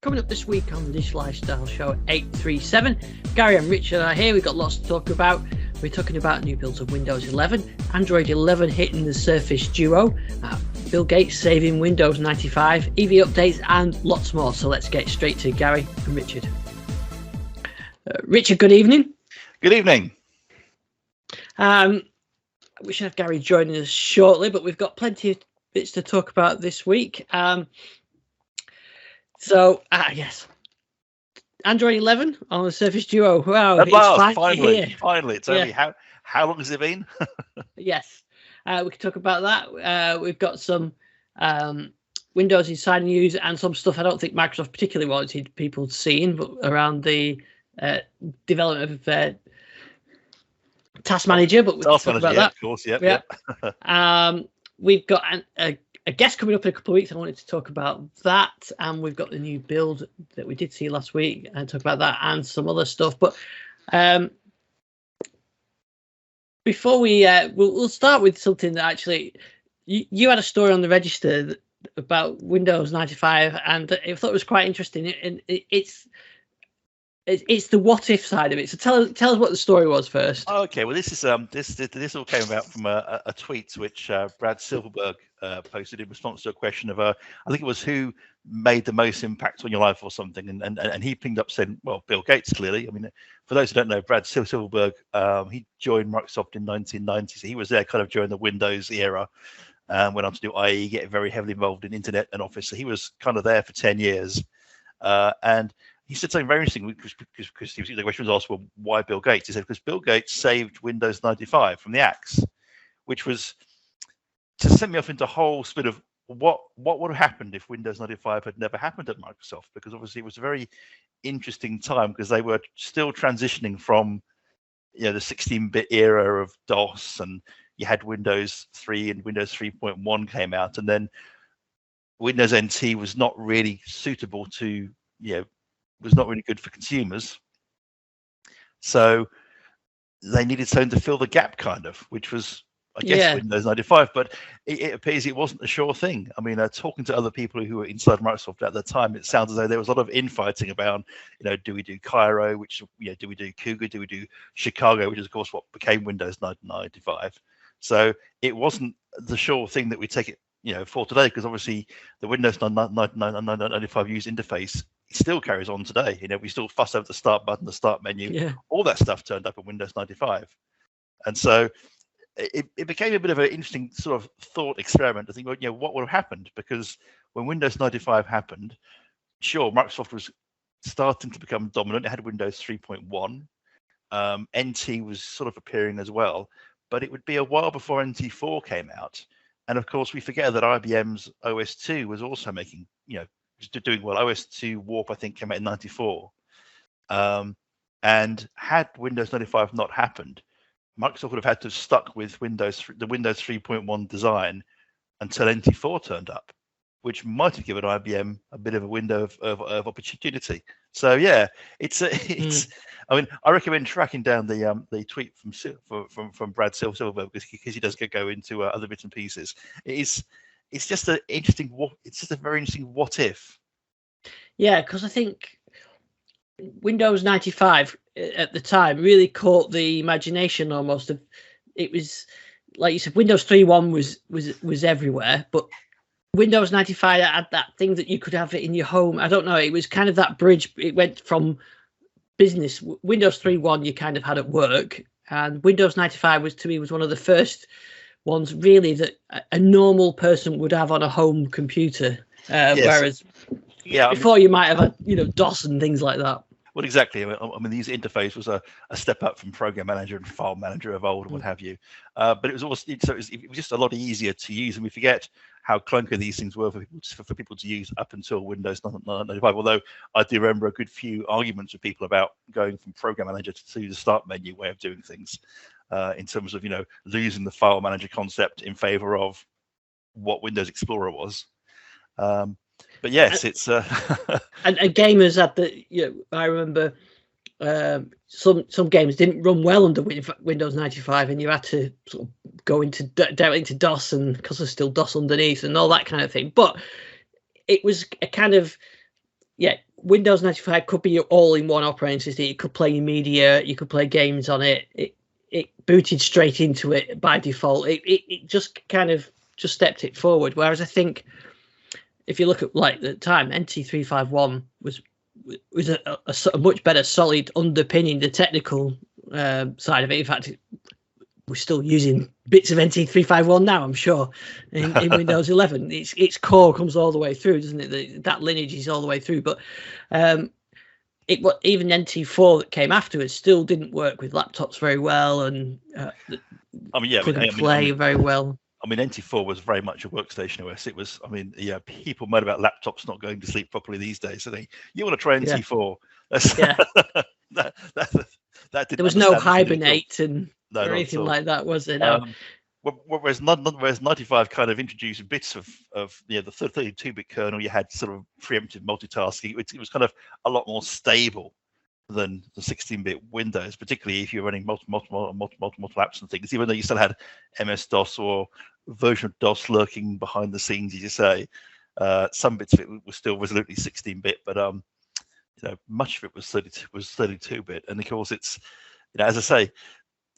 Coming up this week on the Dish Lifestyle Show 837, Gary and Richard are here. We've got lots to talk about. We're talking about new builds of Windows 11, Android 11 hitting the Surface Duo, Bill Gates saving Windows 95, EV updates, and lots more. So let's get straight to Gary and Richard. Richard, good evening. Good evening. We should have Gary joining us shortly, but we've got plenty of bits to talk about this week. Yes, Android 11 on the Surface Duo. Wow, At last, finally. It's only how long has it been? Yes, we can talk about that. We've got some Windows Insider news and some stuff I don't think Microsoft particularly wanted people seeing, but around the development of Task Manager. But we can talk about that. Of course, yeah. We've got a guest coming up in a couple of weeks. I wanted to talk about that, and we've got the new build that we did see last week and talk about that and some other stuff. But before we'll start with something that actually you had a story on the Register about Windows 95, and I thought it was quite interesting. And it's the what if side of it. So tell us what the story was first. Okay, well this is this all came about from a tweet which Brad Silverberg posted in response to a question of I think it was who made the most impact on your life or something, and he pinged up saying, well, Bill Gates, clearly. I mean, for those who don't know, Brad Silverberg, he joined Microsoft in 1990, so he was there kind of during the Windows era. Went on to do IE, get very heavily involved in internet and Office, so he was kind of there for 10 years, and he said something very interesting because the question was asked, well, why Bill Gates? He said, because Bill Gates saved Windows 95 from the axe, which was to send me off into a whole spin of what would have happened if Windows 95 had never happened at Microsoft, because obviously it was a very interesting time because they were still transitioning from the 16-bit era of DOS, and you had Windows 3 and Windows 3.1 came out, and then Windows NT was not really suitable to was not really good for consumers, so they needed something to fill the gap, kind of, which was, I guess, Windows 95. But it appears it wasn't a sure thing. I mean, talking to other people who were inside Microsoft at the time, it sounds as though there was a lot of infighting about, do we do Cairo, which, do we do Cougar, do we do Chicago, which is of course what became Windows 95. So it wasn't the sure thing that we take it, for today, because obviously the Windows 95 user interface still carries on today. We still fuss over the start button, the start menu, all that stuff turned up in Windows 95. And so it became a bit of an interesting sort of thought experiment to think, well, what would have happened? Because when Windows 95 happened, sure, Microsoft was starting to become dominant. It had Windows 3.1. NT was sort of appearing as well, but it would be a while before NT4 came out. And of course, we forget that IBM's OS2 was also making, doing well. OS2 Warp, I think, came out in 94. And had Windows 95 not happened, Microsoft would have had to have stuck with the Windows 3.1 design until NT4 turned up, which might have given IBM a bit of a window of opportunity. So yeah, it's. I mean, I recommend tracking down the tweet from Brad Silverberg, because he does go into other bits and pieces. It's just an interesting. It's just a very interesting what if. Yeah, because I think Windows 95 at the time really caught the imagination almost of. It was like you said, Windows 3.1 was everywhere, but Windows 95 had that thing that you could have it in your home. I don't know. It was kind of that bridge. It went from business. Windows 3.1 you kind of had at work, and Windows 95 was one of the first ones really that a normal person would have on a home computer. Whereas before you might have had DOS and things like that. Well, exactly. I mean, the user interface was a step up from Program Manager and File Manager of old and what have you. But it was also it was just a lot easier to use, and we forget how clunky these things were for people to use up until Windows 95. Although I do remember a good few arguments with people about going from Program Manager to the Start menu way of doing things, in terms of losing the File Manager concept in favor of what Windows Explorer was. But yes, it's and gamers had I remember some games didn't run well under Windows 95, and you had to sort of go directly into DOS, and because there's still DOS underneath and all that kind of thing. But it was a kind of Windows 95 could be your all-in-one operating system. You could play media, you could play games on it. It booted straight into it by default. It just kind of just stepped it forward. Whereas I think if you look at like the time, NT351 was a much better solid underpinning the technical side of it. In fact, we're still using bits of NT351 now, I'm sure, in Windows 11. Its core comes all the way through, doesn't it? That lineage is all the way through. But even NT4 that came afterwards still didn't work with laptops very well, and couldn't play very well. I mean, NT4 was very much a workstation OS. It was, I mean, yeah, people moan about laptops not going to sleep properly these days. So you want to try NT4? Yeah. That there was no hibernate or anything like that, was there? No. Whereas 95 kind of introduced bits of the 32-bit kernel. You had sort of preemptive multitasking. It was kind of a lot more stable than the 16-bit Windows, particularly if you're running multiple apps and things. Even though you still had MS-DOS or version of DOS lurking behind the scenes, as you say, some bits of it was still resolutely 16-bit, but much of it was 32-bit. And of course, it's as I say,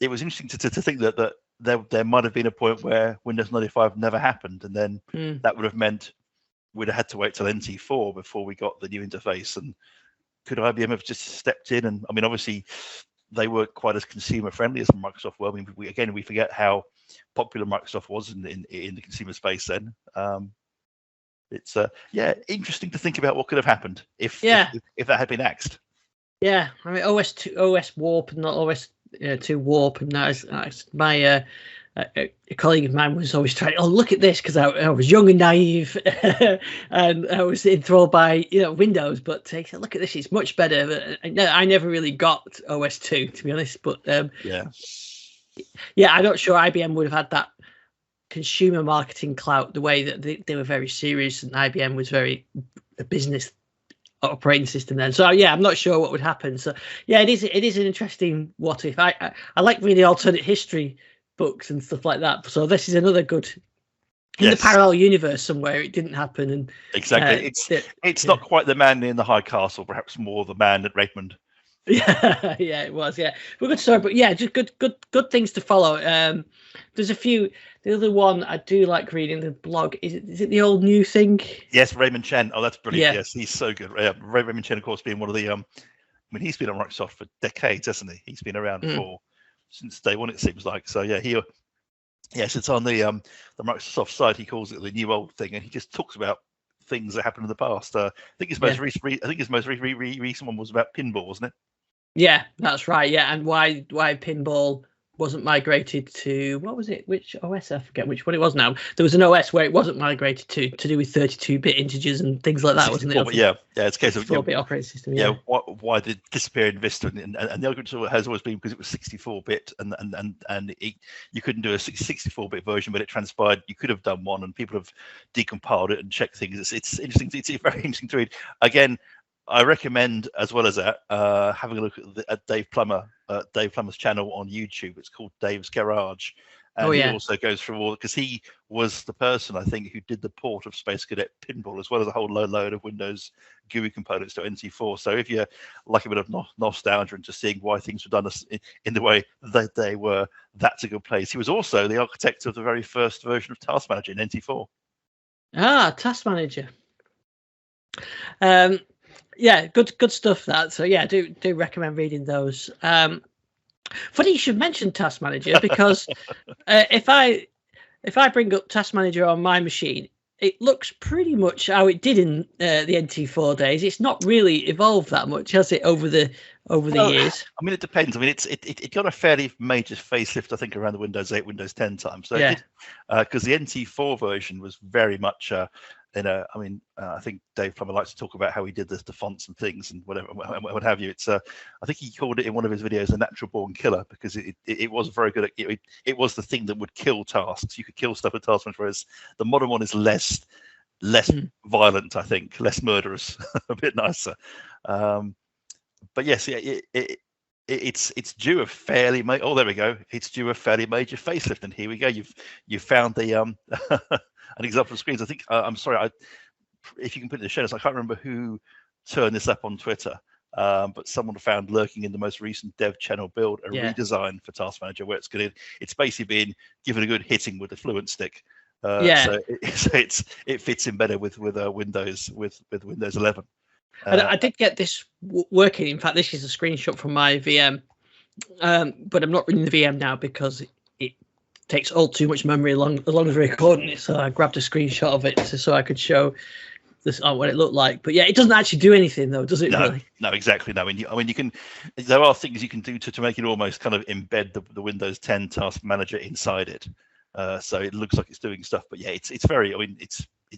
it was interesting to think that there might have been a point where Windows 95 never happened, and then that would have meant we'd have had to wait till NT4 before we got the new interface. And could IBM have just stepped in? And I mean, obviously, they weren't quite as consumer friendly as Microsoft were. I mean, we forget how popular Microsoft was in the consumer space then. It's interesting to think about what could have happened if that had been axed. Yeah, I mean, OS Warp and not OS 2 Warp, and that's my a colleague of mine was always trying. Oh, look at this, because I was young and naive, and I was enthralled by Windows. But he said, look at this, it's much better. I never really got OS 2, to be honest. But I'm not sure IBM would have had that consumer marketing clout the way that they were very serious, and IBM was very a business operating system then. So I'm not sure what would happen. So it is an interesting what if. I like reading alternate history books and stuff like that. So this is another good in the parallel universe somewhere. It didn't happen, and exactly. It's not quite the man in the high castle, perhaps more the man at Redmond. Yeah, it was. Yeah, but good story. But just good things to follow. There's a few. The other one I do like reading the blog. Is it the old new thing? Yes, Raymond Chen. Oh, that's brilliant. Yes, he's so good. Raymond Chen, of course, being one of the. I mean, he's been on Microsoft for decades, hasn't he? He's been around since day one, it seems like. So it's on the Microsoft site. He calls it the new old thing, and he just talks about things that happened in the past. I think his most recent one was about pinball, wasn't it? Yeah, that's right. Yeah, and why pinball wasn't migrated to, what was it? Which OS? I forget which one it was now. There was an OS where it wasn't migrated to do with 32-bit integers and things like that, wasn't it? Yeah, it's a case of 4-bit operating system. Yeah, why did it disappear in Vista? And the argument has always been because it was 64-bit, and you couldn't do a 64-bit version, but it transpired you could have done one, and people have decompiled it and checked things. It's interesting. It's very interesting to read. Again, I recommend, as well as that, having a look at Dave Plummer's channel on YouTube. It's called Dave's Garage. And he also goes through all, because he was the person, I think, who did the port of Space Cadet Pinball, as well as a whole load of Windows GUI components to NT4. So if you like a bit of nostalgia and just seeing why things were done in the way that they were, that's a good place. He was also the architect of the very first version of Task Manager in NT4. Task Manager. Good stuff. That. So do recommend reading those. Funny you should mention Task Manager, because if I bring up Task Manager on my machine, it looks pretty much how it did in the NT4 days. It's not really evolved that much, has it, over the years? I mean, it depends. I mean, it got a fairly major facelift, I think, around the Windows 8, Windows 10 time. So because the NT4 version was very much I think Dave Plummer likes to talk about how he did the fonts and things and whatever, what have you. It's I think he called it in one of his videos a natural born killer, because it was very good at it was the thing that would kill tasks. You could kill stuff with Task Manager, whereas the modern one is less violent, I think, less murderous, a bit nicer. But yes, it's due a fairly there we go. It's due a fairly major facelift, and here we go. You've found the an example of screens. I think I'm sorry, if you can put it in the show notes, I can't remember who turn this up on Twitter. But someone found lurking in the most recent dev channel build a redesign for Task Manager where it's basically being given a good hitting with the Fluent stick. So it fits in better with Windows 11. I did get this working. In fact, this is a screenshot from my VM, but I'm not running the VM now because it takes all too much memory along as recording it. So I grabbed a screenshot of it so I could show this what it looked like. But yeah, it doesn't actually do anything though, does it? Really? No, exactly. No, I mean, you can. There are things you can do to make it almost kind of embed the Windows 10 Task Manager inside it, so it looks like it's doing stuff. But yeah, it's very. I mean, it's a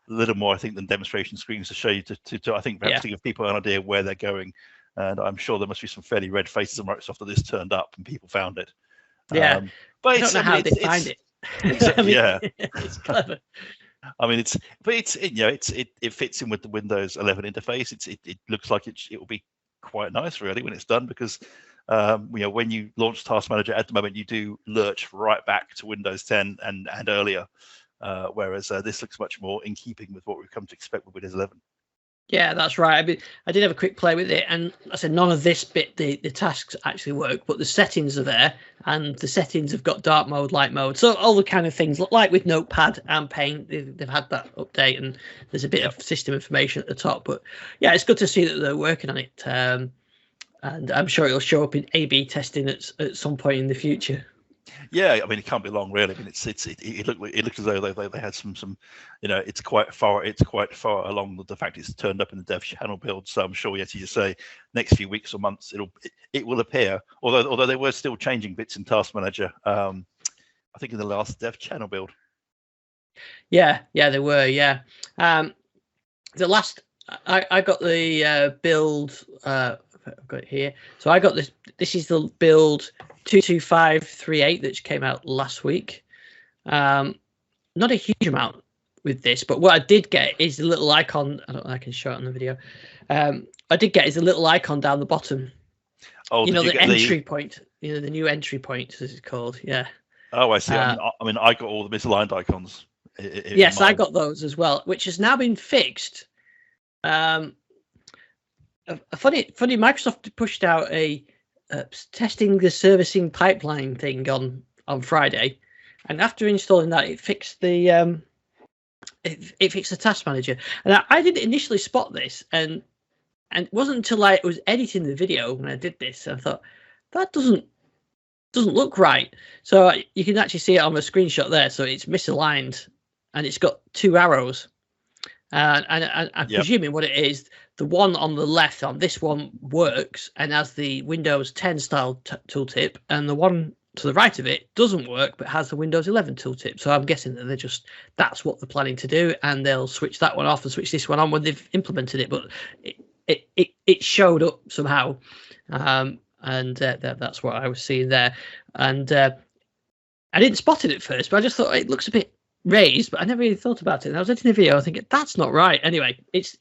little more, I think, than demonstration screens to show you to I think perhaps to give people an idea where they're going. And I'm sure there must be some fairly red faces on Microsoft that this turned up and people found it. Yeah, but I don't know how they find it. Exactly, yeah, it's clever. I mean, it fits in with the Windows 11 interface. It looks like it will be quite nice, really, when it's done, because when you launch Task Manager at the moment, you do lurch right back to Windows 10 and earlier, whereas this looks much more in keeping with what we've come to expect with Windows 11. Yeah, that's right. I mean, I did have a quick play with it, and I said none of this bit, the tasks actually work, but the settings are there, and the settings have got dark mode, light mode, so all the kind of things like with Notepad and Paint, they've had that update, and there's a bit of system information at the top. But yeah, it's good to see that they're working on it, and I'm sure it'll show up in A/B testing at some point in the future. Yeah, I mean, it can't be long, really. I mean, it looked as though they had some, it's quite far along the fact it's turned up in the dev channel build. So I'm sure, as you say, next few weeks or months it will appear. Although they were still changing bits in Task Manager, I think in the last dev channel build. Yeah, they were. Yeah, the last I got the build. I've got it here. So I got this. This is the build 22538 that came out last week. Not a huge amount with this, but what I did get is a little icon. I don't know if I can show it on the video. I did get is a little icon down the bottom. Oh, the entry point. The new entry point, as it's called. Yeah. Oh, I see. I mean, I got all the misaligned icons. Yes, I got those as well, which has now been fixed. Funny, Microsoft pushed out a testing the servicing pipeline thing on Friday, and after installing that, it fixed the it fixed the Task Manager. And I didn't initially spot this, and it wasn't until I was editing the video when I did this, I thought that doesn't look right. So you can actually see it on the screenshot there. So it's misaligned, and it's got two arrows. And I'm presuming what it is, the one on the left on this one works and has the Windows 10 style tooltip, and the one to the right of it doesn't work but has the Windows 11 tooltip. So I'm guessing that that's what they're planning to do, and they'll switch that one off and switch this one on when they've implemented it. But it showed up somehow, and that's what I was seeing there. And I didn't spot it at first, but I just thought it looks a bit raised, but I never really thought about it. And I was editing the video, I think that's not right. Anyway, it's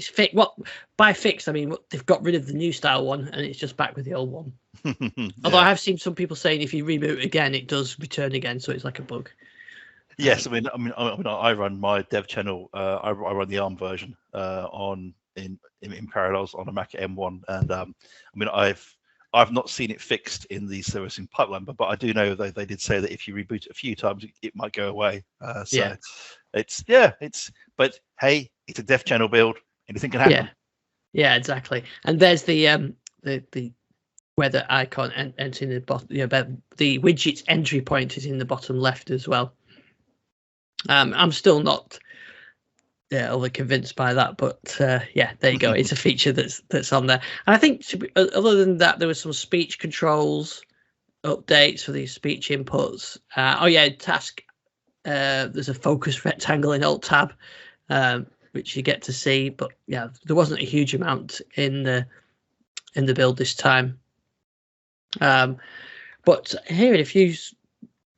fixed. What by fixed, I mean they've got rid of the new style one, and it's just back with the old one. Yeah. Although I have seen some people saying if you reboot again, it does return again, so it's like a bug. Yes, I mean, I run my dev channel. I run the ARM version in parallels on a Mac M1, and I mean, I've not seen it fixed in the servicing pipeline, but I do know they did say that if you reboot it a few times, it might go away. But hey, it's a dev channel build. Anything can happen. Yeah, exactly. And there's the weather icon and in the bottom. The widget's entry point is in the bottom left as well. I'm still not overly convinced by that, but there you go. It's a feature that's on there. And I think other than that, there was some speech controls updates for these speech inputs. Task. There's a focus rectangle in Alt Tab, which you get to see, but yeah, there wasn't a huge amount in the build this time. But hearing a few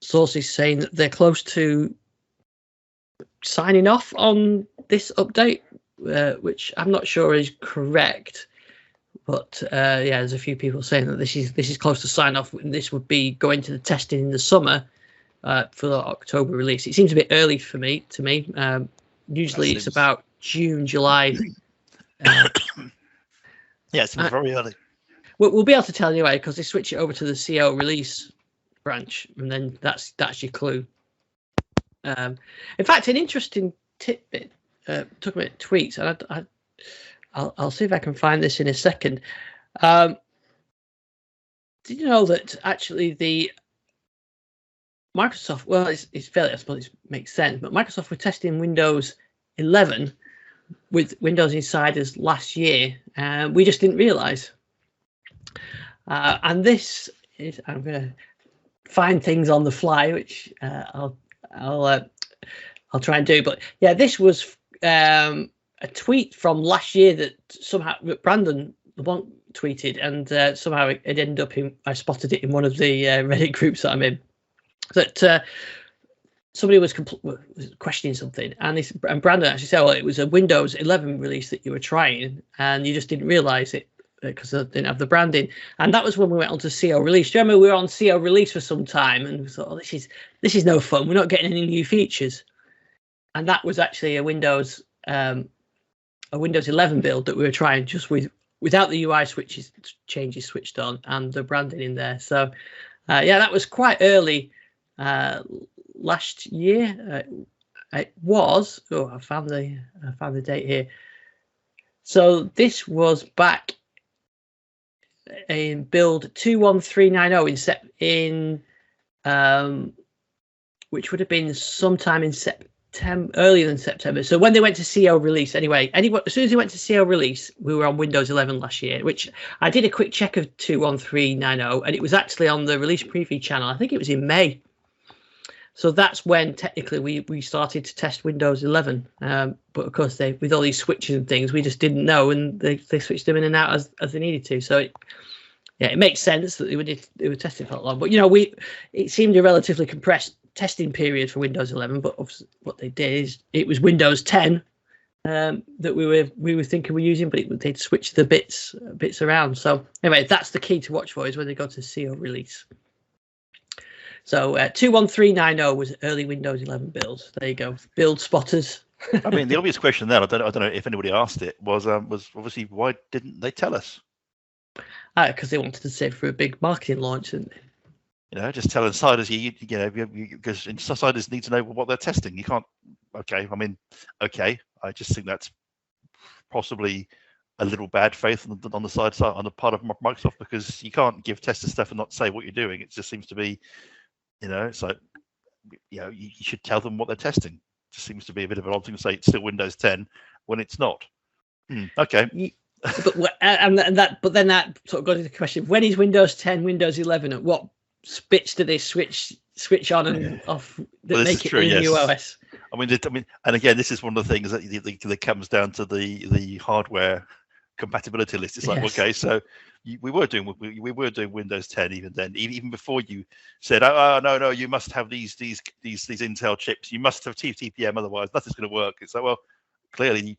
sources saying that they're close to signing off on this update, which I'm not sure is correct, but there's a few people saying that this is close to sign off, and this would be going to the testing in the summer for the October release. It seems a bit early to me. Usually it's about June, July Yeah, it's very early. We'll be able to tell you anyway, because they switch it over to the CO release branch, and then that's your clue. In fact, an interesting tidbit, talking about tweets, and I'll see if I can find this in a second. Did you know that actually the Microsoft, well, it's fairly, I suppose it makes sense, but Microsoft were testing Windows 11 with Windows Insiders last year, and we just didn't realize. And this is, I'm going to find things on the fly, which I'll try and do. But yeah, this was a tweet from last year that somehow Brandon LeBlanc tweeted, and somehow it ended up in, I spotted it in one of the Reddit groups that I'm in, that somebody was questioning something, and Brandon actually said, well, it was a Windows 11 release that you were trying, and you just didn't realize it because they didn't have the branding. And that was when we went on to CO release. Do you remember we were on CO release for some time, and we thought, oh, this is no fun. We're not getting any new features. And that was actually a Windows 11 build that we were trying, just without the UI changes switched on and the branding in there. So yeah, that was quite early last year. It was, I found the date here. So this was back in build 21390 in which would have been sometime in September, earlier than September. So when they went to CO release, as soon as they went to CO release, we were on Windows 11 last year, which I did a quick check of 21390, and it was actually on the release preview channel. I think it was in May. So that's when technically we started to test Windows 11. But of course, with all these switches and things, we just didn't know, and they switched them in and out as they needed to. So it makes sense that they were testing for that long. But it seemed a relatively compressed testing period for Windows 11. But obviously what they did is it was Windows 10 that we were thinking we're using, but they'd switch the bits around. So anyway, that's the key to watch for, is when they go to CO release. So 21390 was early Windows 11 builds. There you go, build spotters. I mean, the obvious question there, I don't know if anybody asked it, was obviously, why didn't they tell us? Because they wanted to save for a big marketing launch, and just tell insiders, because insiders need to know what they're testing. You can't. Okay, I just think that's possibly a little bad faith on the side on the part of Microsoft, because you can't give testers stuff and not say what you're doing. It just seems to be, it's like, you should tell them what they're testing. It just seems to be a bit of an odd thing to say it's still Windows 10 when it's not. Okay. But then that sort of got into the question: when is Windows 10, Windows 11? At what bits do they switch on and off that make it a new OS? I mean, and again, this is one of the things that comes down to the hardware compatibility list. It's like, okay, so we were doing Windows 10 even then, even before you said, oh no, you must have these Intel chips, you must have TPM, otherwise nothing's going to work. It's like, well, clearly,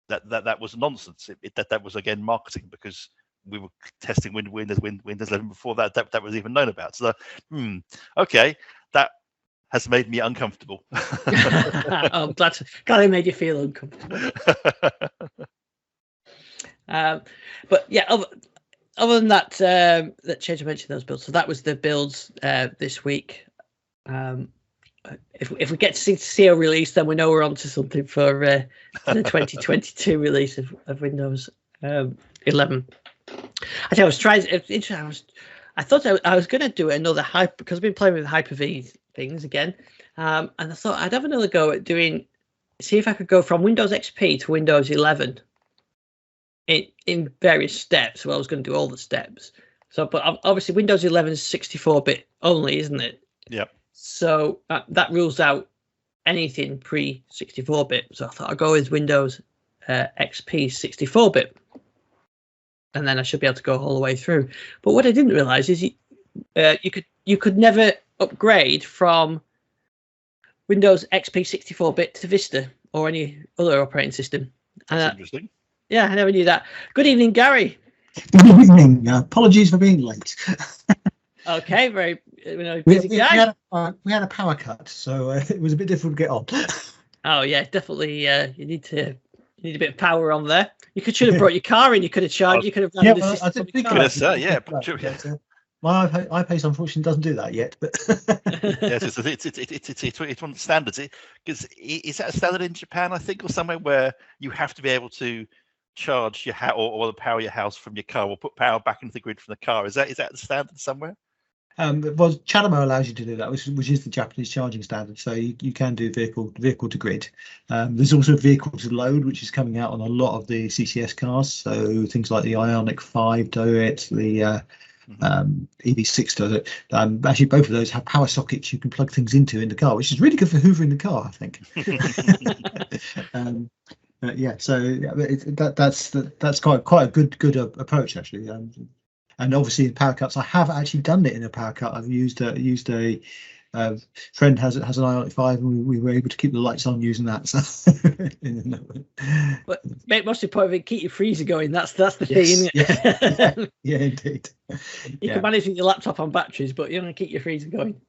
that was nonsense. That was, again, marketing, because we were testing Windows 11 before that was even known about. So, okay, that has made me uncomfortable. I'm glad I made you feel uncomfortable. But yeah, other than that, that change I mentioned those builds. So that was the builds this week. If we get to see a release, then we know we're on to something for the 2022 release of Windows 11. I was trying. I thought I was going to do another Hyper, because I've been playing with Hyper-V things again, and I thought I'd have another go at see if I could go from Windows XP to Windows 11 in various steps. Well, I was going to do all the steps. So, but obviously Windows 11 is 64-bit only, isn't it? Yep. So that rules out anything pre 64-bit. So I thought I'd go with Windows XP 64-bit, and then I should be able to go all the way through. But what I didn't realize is you could never upgrade from Windows XP 64-bit to Vista or any other operating system. That's interesting. Yeah, I never knew that. Good evening, Gary. Good evening. Apologies for being late. Okay, very busy guy. We had a power cut, so it was a bit difficult to get on. Oh yeah, definitely. You need to need a bit of power on there. Should have brought your car in. You could have charged. You could have run the system. I did think car. My iPace unfortunately doesn't do that yet, but yes, it's one of the standards. Because is that a standard in Japan, I think, or somewhere where you have to be able to charge your house or power your house from your car, or put power back into the grid from the car? Is that the standard somewhere? Well, Chanamo allows you to do that, which is the Japanese charging standard. So you can do vehicle to grid. There's also vehicle to load, which is coming out on a lot of the CCS cars. So things like the Ioniq 5 do it, the EV6 does it. Actually, both of those have power sockets you can plug things into in the car, which is really good for hoovering the car, I think. That's quite a good approach, actually. And obviously in power cuts, I have actually done it in a power cut. I've used a friend has an Ioniq 5, and we were able to keep the lights on using that. So, but most importantly, keep your freezer going. That's the thing, isn't it? Yeah, indeed. You can manage with your laptop on batteries, but you want to keep your freezer going.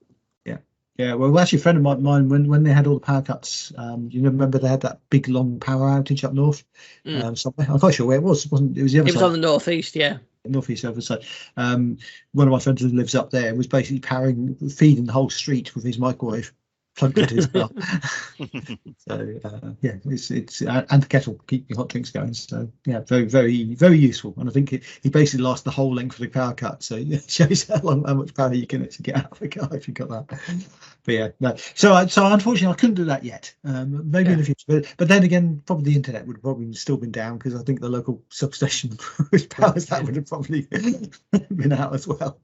Yeah, well, actually, a friend of mine, when they had all the power cuts, you remember they had that big long power outage up north. Somewhere. I'm quite sure where it was. It was the other side. It was on the northeast, yeah. Northeast other side. One of my friends who lives up there was basically feeding the whole street with his microwave plugged into his car. So it's and the kettle, keep your hot drinks going. So yeah, very, very, very useful. And I think he basically lasts the whole length of the power cut. So it shows how much power you can actually get out of a car if you've got that. But yeah, no. So unfortunately, I couldn't do that yet. Maybe in the future, but then again, probably the internet would have probably still been down, because I think the local substation which powers that would have probably been out as well.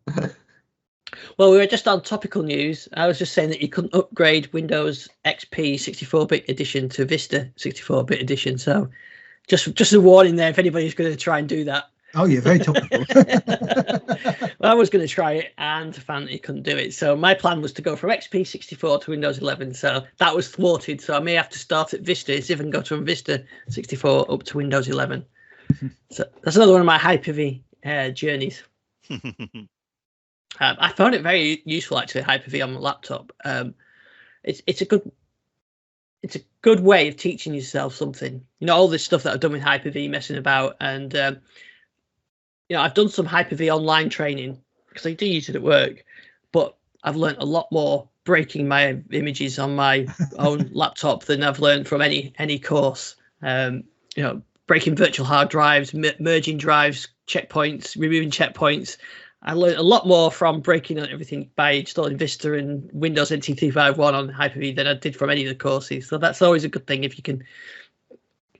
Well, we were just on topical news. I was just saying that you couldn't upgrade Windows XP 64-bit edition to Vista 64-bit edition. So just a warning there if anybody's going to try and do that. Oh, yeah, very topical. Well, I was going to try it and found that you couldn't do it. So my plan was to go from XP 64 to Windows 11. So that was thwarted. So I may have to start at Vista, see if I can go from Vista 64 up to Windows 11. So that's another one of my Hyper-V journeys. I found it very useful, actually, Hyper-V on my laptop. It's a good way of teaching yourself something. You know, all this stuff that I've done with Hyper-V, messing about, and I've done some Hyper-V online training because I do use it at work, but I've learned a lot more breaking my images on my own laptop than I've learned from any course. Breaking virtual hard drives, merging drives, checkpoints, removing checkpoints. I learned a lot more from breaking everything by installing Vista and Windows NT 351 on Hyper-V than I did from any of the courses. So that's always a good thing. If you can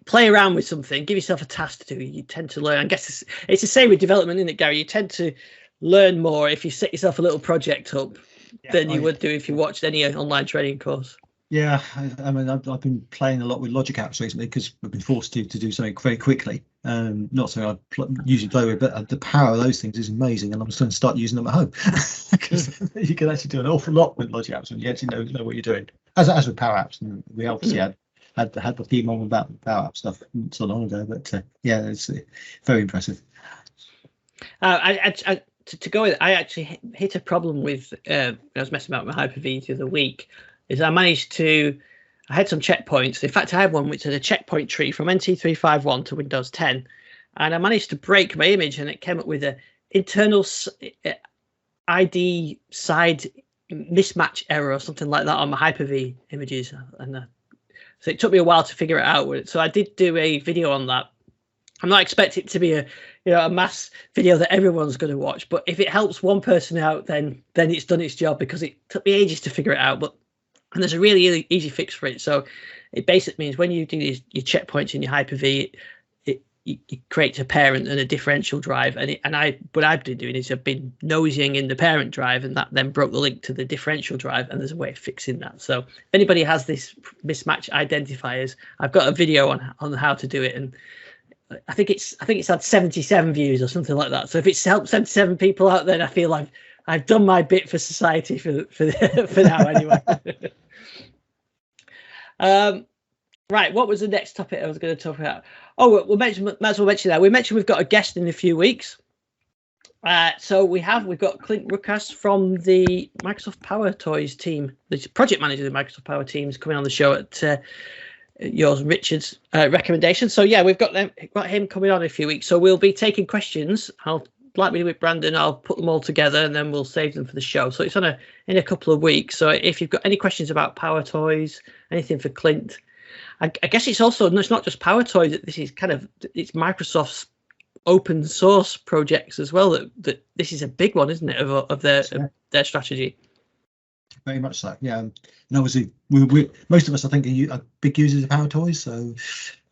play around with something, give yourself a task to do, you tend to learn. I guess it's the same with development, isn't it, Gary? You tend to learn more if you set yourself a little project up than you would do if you watched any online training course. Yeah, I mean, I've been playing a lot with Logic apps recently because I've been forced to do something very quickly. Not something I usually play with, but the power of those things is amazing, and I'm just going to start using them at home because you can actually do an awful lot with Logic apps when you actually know what you're doing. As with Power Apps, and we obviously had the theme on about Power App stuff not so long ago, but it's very impressive. To go with it, I actually hit a problem with I was messing about with Hyper-V the other week. I had some checkpoints. In fact, I had one which had a checkpoint tree from NT351 to Windows 10, and I managed to break my image, and it came up with an internal ID side mismatch error or something like that on my Hyper-V images, and so it took me a while to figure it out. So I did do a video on that. I'm not expecting it to be a mass video that everyone's going to watch, but if it helps one person out, then it's done its job, because it took me ages to figure it out. And there's a really easy fix for it. So it basically means when you do your checkpoints in your Hyper-V, it creates a parent and a differential drive. What I've been doing is I've been nosying in the parent drive, and that then broke the link to the differential drive. And there's a way of fixing that. So if anybody has this mismatch identifiers, I've got a video on how to do it. And I think it's had 77 views or something like that. So if it's helped 77 people out, then I feel I've done my bit for society for now anyway. Right, what was the next topic I was going to talk about? Oh, might as well mention that. We mentioned we've got a guest in a few weeks. So we've got Clint Rutkas from the Microsoft PowerToys team, the project manager of the Microsoft Power team, is coming on the show yours and Richard's recommendations. So yeah, we've got him coming on in a few weeks. So we'll be taking questions. Like we did with Brandon, I'll put them all together and then we'll save them for the show. So it's in a couple of weeks. So if you've got any questions about PowerToys, anything for Clint, I guess it's not just PowerToys. This is it's Microsoft's open source projects as well. That this is a big one, isn't it, of their strategy? Very much so, yeah. And obviously, we most of us, I think, are big users of PowerToys. So,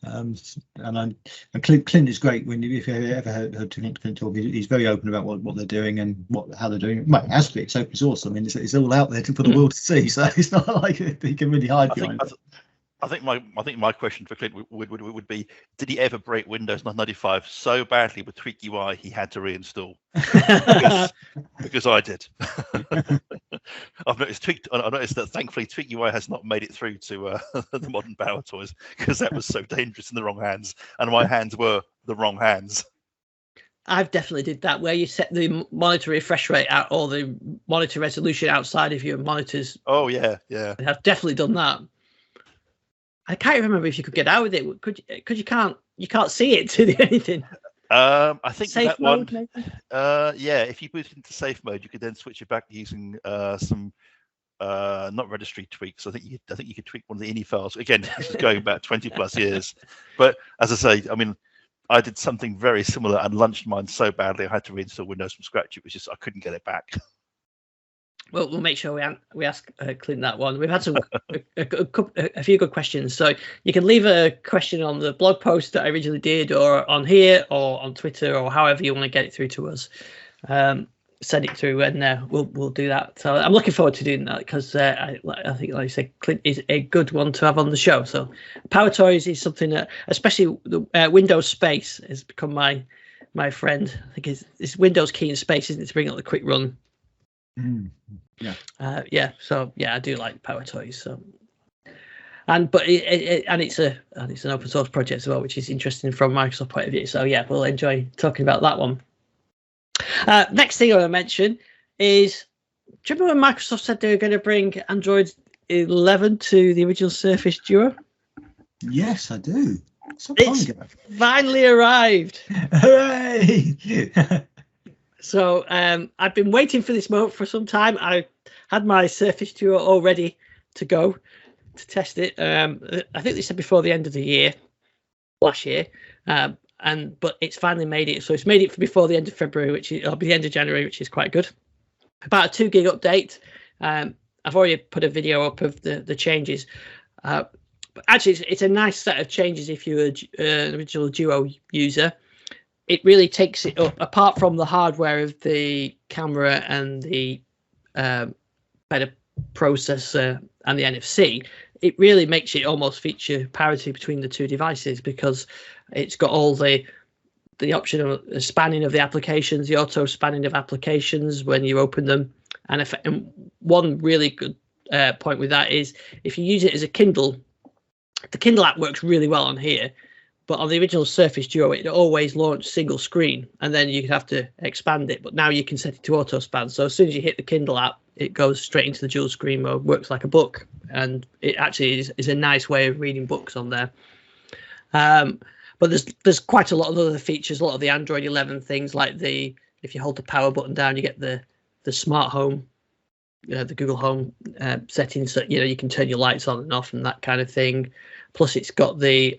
and Clint is great. If you ever heard Clint talk, he's very open about what they're doing and how they're doing it. Well, it has to be. It's open source. I mean, it's all out there for the world to see. So it's not like he can really hide behind it. I think my question for Clint would be: did he ever break Windows 95 so badly with Tweak UI he had to reinstall? because I did. I've noticed that thankfully Tweak UI has not made it through to the modern PowerToys, because that was so dangerous in the wrong hands, and my hands were the wrong hands. I've definitely did that, where you set the monitor refresh rate out or the monitor resolution outside of your monitors. Oh yeah. I've definitely done that. I can't remember if you could get out with it. Because you can't see it to do anything. I think safe that mode, one. maybe? Yeah, if you put it into safe mode, you could then switch it back using some not registry tweaks. I think you could tweak one of the ini files. Again, this is going back 20 plus years. But as I say, I mean, I did something very similar and launched mine so badly I had to reinstall Windows from scratch. It was just I couldn't get it back. Well, we'll make sure we ask Clint that one. We've had a few good questions. So you can leave a question on the blog post that I originally did, or on here, or on Twitter, or however you want to get it through to us. Send it through, and we'll do that. So I'm looking forward to doing that, because I think, like I said, Clint is a good one to have on the show. So PowerToys is something that, especially the Windows Space, has become my friend. I think it's Windows key and space, isn't it, to bring up the quick run. Yeah. So I do like PowerToys. So, but it's an open source project as well, which is interesting from Microsoft point of view. So yeah, we'll enjoy talking about that one. Next thing I want to mention is, do you remember when Microsoft said they were going to bring Android 11 to the original Surface Duo? Yes, I do. It's finally arrived. Hooray! So I've been waiting for this moment for some time. I had my Surface Duo all ready to go to test it. I think they said before the end of the year, last year, but it's finally made it. So it's made it for before the end of February, or the end of January, which is quite good. About a 2 gig update. I've already put a video up of the changes. But actually, it's a nice set of changes if you're an original Duo user. It really takes it up, apart from the hardware of the camera and the better processor and the NFC. It really makes it almost feature parity between the two devices, because it's got all the option of the spanning of the applications, the auto spanning of applications when you open them. And one really good point with that is, if you use it as a Kindle, the Kindle app works really well on here. But on the original Surface Duo, it always launched single screen, and then you'd have to expand it. But now you can set it to auto span. So as soon as you hit the Kindle app, it goes straight into the dual screen mode, works like a book. And it actually is a nice way of reading books on there. But there's quite a lot of other features, a lot of the Android 11 things, like if you hold the power button down, you get the smart home, the Google Home settings that, you can turn your lights on and off and that kind of thing. Plus it's got the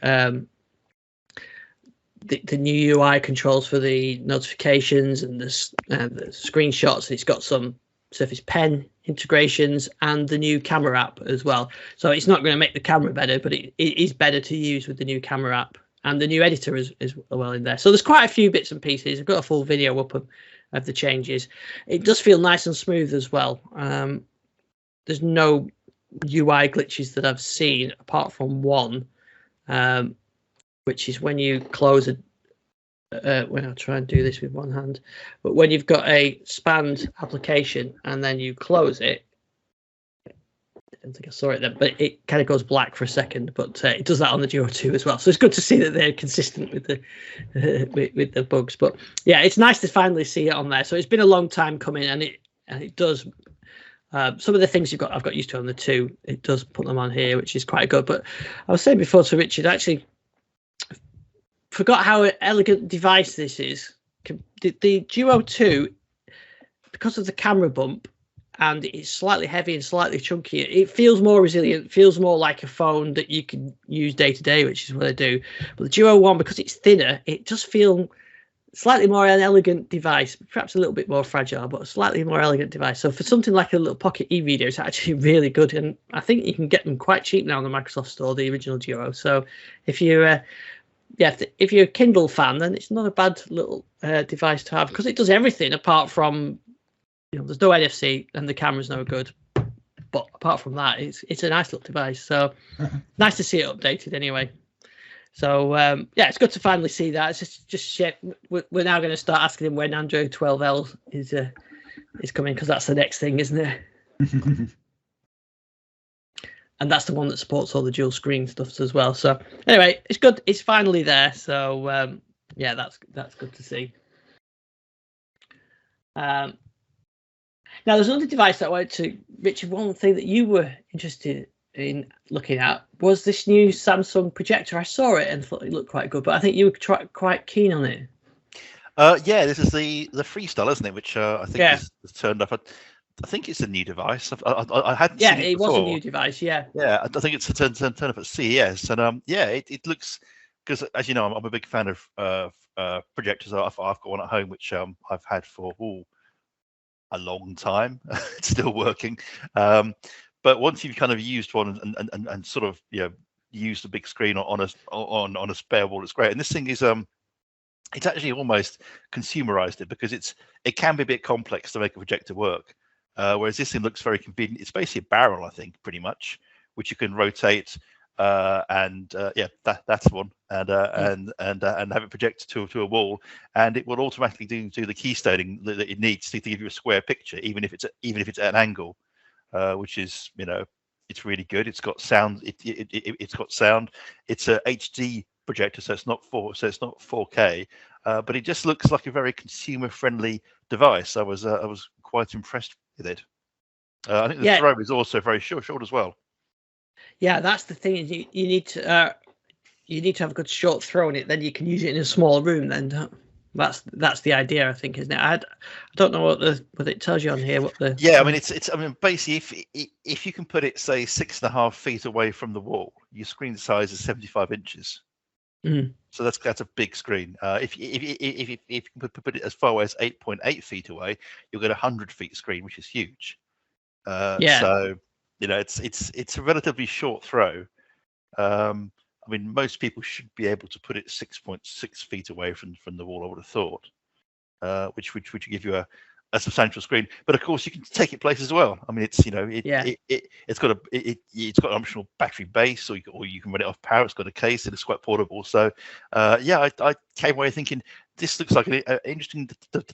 new UI controls for the notifications and the screenshots, and it's got some Surface Pen integrations and the new camera app as well. So it's not going to make the camera better, but it is better to use with the new camera app, and the new editor is well in there. So there's quite a few bits and pieces. I've got a full video up of the changes. It does feel nice and smooth as well. There's no UI glitches that I've seen, apart from one, which is when you close when I'll try and do this with one hand, but when you've got a spanned application and then you close it, I don't think I saw it then, but it kind of goes black for a second. But it does that on the Duo 2 as well. So it's good to see that they're consistent with the bugs. But yeah, it's nice to finally see it on there. So it's been a long time coming, and it does Some of the things I've got used to on the 2. It does put them on here, which is quite good. But I was saying before to Richard, actually forgot how an elegant device this is. The Duo 2, because of the camera bump, and it's slightly heavy and slightly chunky, it feels more resilient, feels more like a phone that you can use day to day, which is what I do. But the Duo 1, because it's thinner, it does feel slightly more an elegant device, perhaps a little bit more fragile, but a slightly more elegant device. So for something like a little pocket e-reader, it's actually really good. And I think you can get them quite cheap now in the Microsoft Store, the original Duo. So if you're if you're a Kindle fan, then it's not a bad little device to have, because it does everything apart from, there's no NFC and the camera's no good. But apart from that, it's a nice little device. So nice to see it updated anyway. So it's good to finally see that. It's just shit. We're now going to start asking him when Android 12L is coming, because that's the next thing, isn't it? And that's the one that supports all the dual screen stuff as well. So anyway, it's good. It's finally there. So that's good to see. Now, there's another device that I wanted to, Richard, one thing that you were interested in looking at was this new Samsung projector. I saw it and thought it looked quite good, but I think you were quite keen on it. This is the Freestyle, isn't it? Which I think is turned up. I think it's a new device. I hadn't seen it before. Was a new device, yeah. Yeah, I think it's a turn up at CES. And it looks, because as you know, I'm a big fan of projectors. I've got one at home, which I've had for a long time. It's still working. But once you've kind of used one and sort of used a big screen on a spare wall, it's great. And this thing is it's actually almost consumerized it, because it can be a bit complex to make a projector work. Whereas this thing looks very convenient. It's basically a barrel, I think, pretty much, which you can rotate that's one, and have it project to a wall, and it will automatically do the key staining that it needs to give you a square picture, even if it's at an angle, which is it's really good. It's got sound. It's got sound. It's a HD projector, so it's not 4K, but it just looks like a very consumer friendly device. I was quite impressed with it. I think the throw is also very short as well. Yeah, that's the thing. Is you need to have a good short throw in it. Then you can use it in a small room. Then that's the idea, I think, isn't it? I don't know what it tells you on here. I mean, it's. I mean, basically, if you can put it, say, 6.5 feet away from the wall, your screen size is 75 inches. Mm. So that's a big screen. If you can put it as far away as 8.8 feet away, you'll get a 100 feet screen, which is huge. So it's a relatively short throw. I mean, most people should be able to put it 6.6 feet away from the wall, I would have thought, which would give you a substantial screen. But of course, you can take it places as well. I mean, it's got an optional battery base, or you can run it off power. It's got a case, and it's quite portable. So I came away thinking this looks like an interesting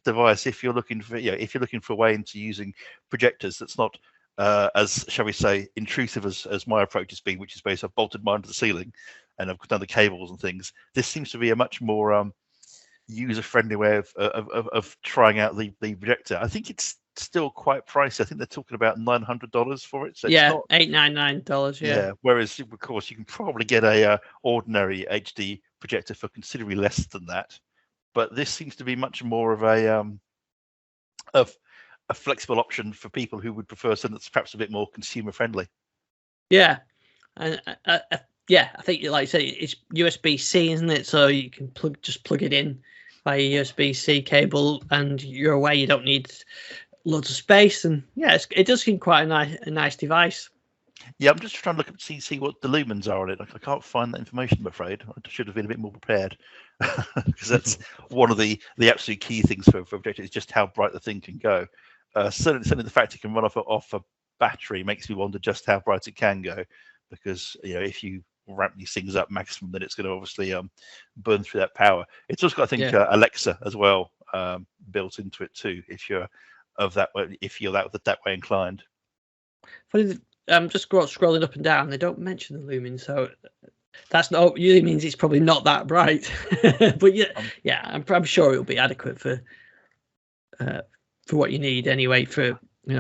device if you're looking for a way into using projectors that's not as, shall we say, intrusive as my approach has been, which is based, I've bolted mine to the ceiling and I've done the cables and things. This seems to be a much more user-friendly way of trying out the projector. I think it's still quite pricey. I think they're talking about $900 for it. So it's not $899. Yeah. Whereas, of course, you can probably get a ordinary HD projector for considerably less than that. But this seems to be much more of a flexible option for people who would prefer something that's perhaps a bit more consumer friendly. Yeah, and I think, like you said, it's USB-C, isn't it? So you can plug it in by a USB-C cable, and you're away. You don't need loads of space, and it does seem quite a nice device. Yeah, I'm just trying to look up see what the lumens are on it. I can't find that information, I'm afraid. I should have been a bit more prepared, because that's one of the absolute key things for a projector, is just how bright the thing can go. Certainly the fact it can run off a battery makes me wonder just how bright it can go, because if you ramp these things up maximum, then it's going to obviously burn through that power. It's also got, I think, Alexa as well built into it too, if you're that way inclined. I'm just scrolling up and down. They don't mention the lumens, so that's not usually means it's probably not that bright. But I'm sure it'll be adequate for what you need anyway. For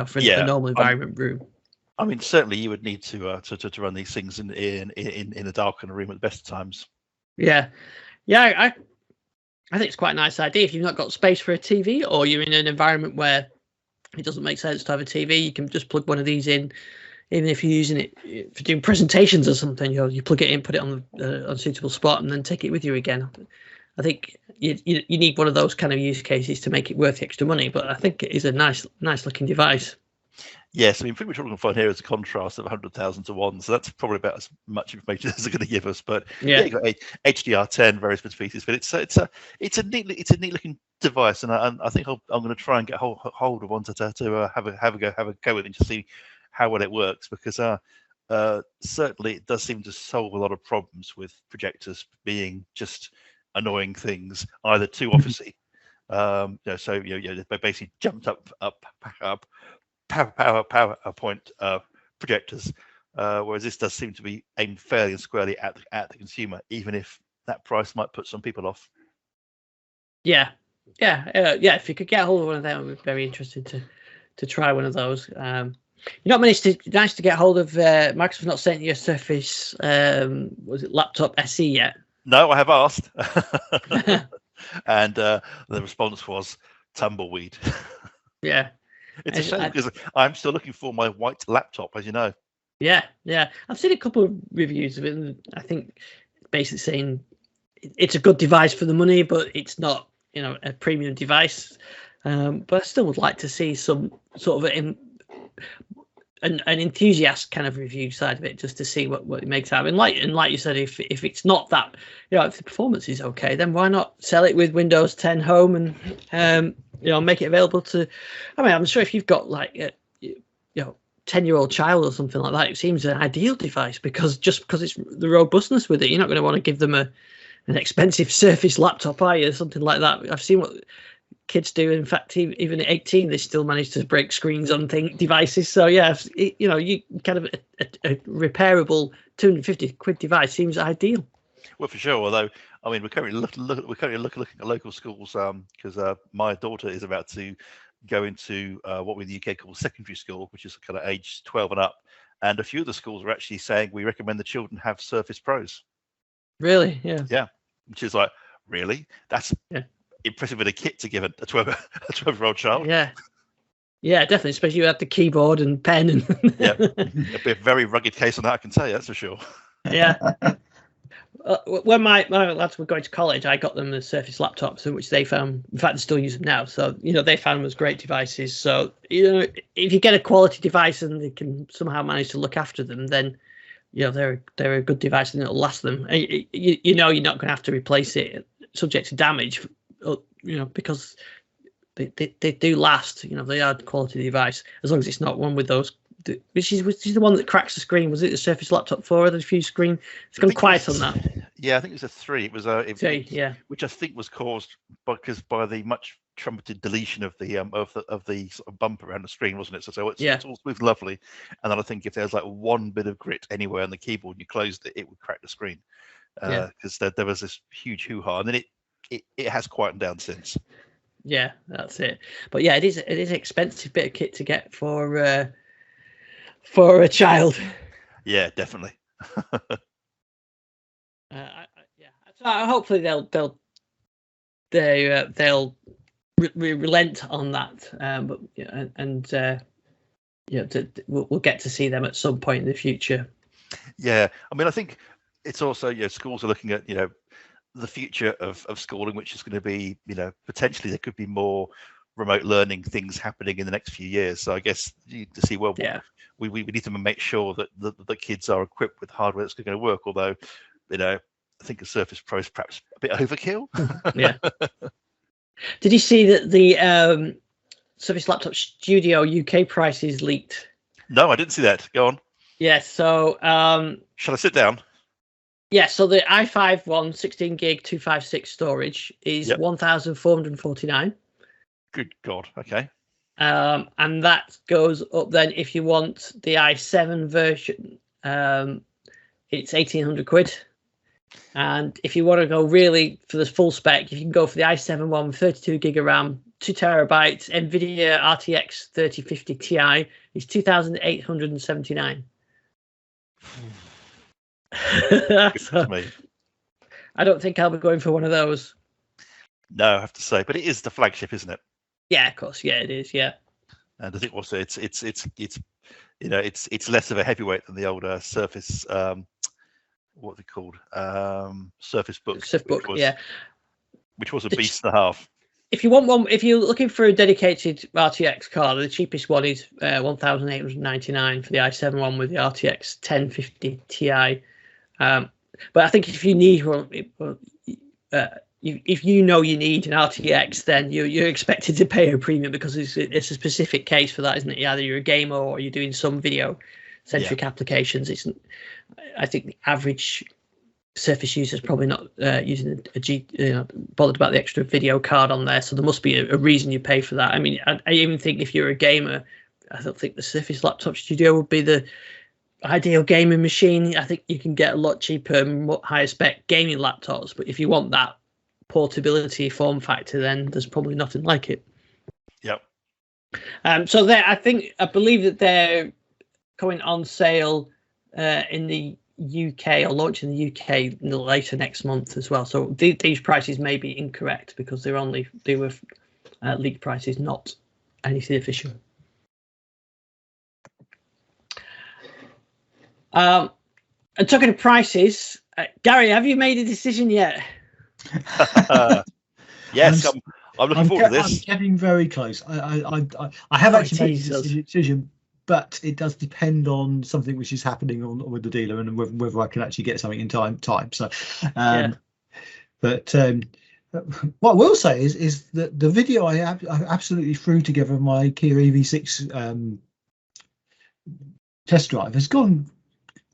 for Yeah, a normal environment room. I mean, certainly you would need to run these things in the darkened room at the best of times. Yeah, I think it's quite a nice idea. If you've not got space for a TV, or you're in an environment where it doesn't make sense to have a TV, you can just plug one of these in. Even if you're using it for doing presentations or something, you plug it in, put it on the unsuitable spot, and then take it with you again. I think you need one of those kind of use cases to make it worth the extra money. But I think it is a nice looking device. Yes, I mean, pretty much all we can find here is a contrast of 100,000 to 1, so that's probably about as much information as they're going to give us. But yeah, you've got HDR10, various bits and pieces, but it's a neat looking device, and I think I'm going to try and get hold of one to have a go with it and to see how well it works, because certainly it does seem to solve a lot of problems with projectors being just annoying things, either too obviously, so they basically jumped up PowerPoint projectors, whereas this does seem to be aimed fairly and squarely at the consumer, even if that price might put some people off. Yeah. If you could get hold of one of them, I'd be very interested to try one of those. You're not nice to get hold of. Microsoft not sent you a Surface, was it laptop SE yet? No, I have asked, and the response was tumbleweed. Yeah. It's a shame because I'm still looking for my white laptop, as you know. Yeah. I've seen a couple of reviews of it, and I think basically saying it's a good device for the money, but it's not, a premium device. But I still would like to see some sort of an enthusiast kind of review side of it, just to see what it makes out. And like you said, if it's not that, if the performance is okay, then why not sell it with Windows 10 Home and make it available to. I mean, I'm sure if you've got like 10-year-old child or something like that, it seems an ideal device, because it's the robustness with it. You're not going to want to give them an expensive Surface laptop, are you? Something like that. I've seen what kids do. In fact, even at 18, they still manage to break screens on devices. So yeah, you kind of a repairable £250 device seems ideal. Well, for sure. Although, I mean, we're currently looking at local schools, because my daughter is about to go into what we in the UK call secondary school, which is kind of age 12 and up. And a few of the schools are actually saying we recommend the children have Surface Pros. Really? Yeah. Yeah. Which is like, really? That's impressive with a kit to give a 12-year-old child. Yeah. Yeah, definitely. Especially you have the keyboard and pen and it'd be a very rugged case on that, I can tell you, that's for sure. Yeah. When my lads were going to college, I got them the Surface laptops, which they found, in fact, they still use them now. So, they found them as great devices. So, if you get a quality device and they can somehow manage to look after them, then, they're a good device and it'll last them. You're not going to have to replace it subject to damage, because they do last. They are a quality device, as long as it's not one with those. Which is the one that cracks the screen? Was it the Surface Laptop 4 or the few screen? It's gone quiet on that. Yeah, I think it was a 3. It was a 3, yeah, which I think was caused by the much trumpeted deletion of the sort of bump around the screen, wasn't it? So it's all smooth, lovely. And then I think if there's like one bit of grit anywhere on the keyboard and you closed it, it would crack the screen, because there was this huge hoo-ha, and then it has quietened down since. Yeah, that's it. But yeah, it is an expensive bit of kit to get for a child. Yeah, definitely. So hopefully they'll relent on that. We'll get to see them at some point in the future. Yeah, I mean, I think it's also schools are looking at the future of schooling, which is going to be potentially there could be more remote learning things happening in the next few years. So I guess to see we need to make sure that the kids are equipped with hardware that's going to work. Although, I think a Surface Pro is perhaps a bit overkill. Yeah. Did you see that the Surface Laptop Studio UK prices leaked? No, I didn't see that. Go on. Yeah. So. Shall I sit down? Yeah. So the i5 one, 16 gig 256 storage is 1,449. Good God. Okay. And that goes up then if you want the i7 version, it's £1,800. And if you want to go really for the full spec, you can go for the i7 one with 32 gig of RAM, 2TB NVIDIA RTX 3050 Ti is 2,879. So, me. I don't think I'll be going for one of those. No, I have to say, but it is the flagship, isn't it? Yeah, of course. Yeah, it is. Yeah. And I think also it's you know it's less of a heavyweight than the older Surface. What are they called? Surface Book. Which was a beast and a half. If you want one, if you're looking for a dedicated RTX card, the cheapest one is 1,899 for the i7 one with the RTX 1050 Ti. But I think if you need one, if you know you need an RTX, then you're expected to pay a premium because it's a specific case for that, isn't it? Either you're a gamer or you're doing some video-centric applications. I think the average Surface user is probably not using bothered about the extra video card on there, so there must be a reason you pay for that. I mean, I even think if you're a gamer, I don't think the Surface Laptop Studio would be the ideal gaming machine. I think you can get a lot cheaper, higher spec gaming laptops, but if you want that portability form factor, then there's probably nothing like it. Yep. So I believe that they're going on sale in the UK, or launch in the UK later next month as well. So these prices may be incorrect because they were leaked prices, not anything official. And talking of prices, Gary, have you made a decision yet? Yes, I'm looking forward to this. I'm getting very close. I have actually made a decision, but it does depend on something which is happening with the dealer and whether I can actually get something in time. So, but what I will say is that the video I absolutely threw together my Kia EV6 test drive has gone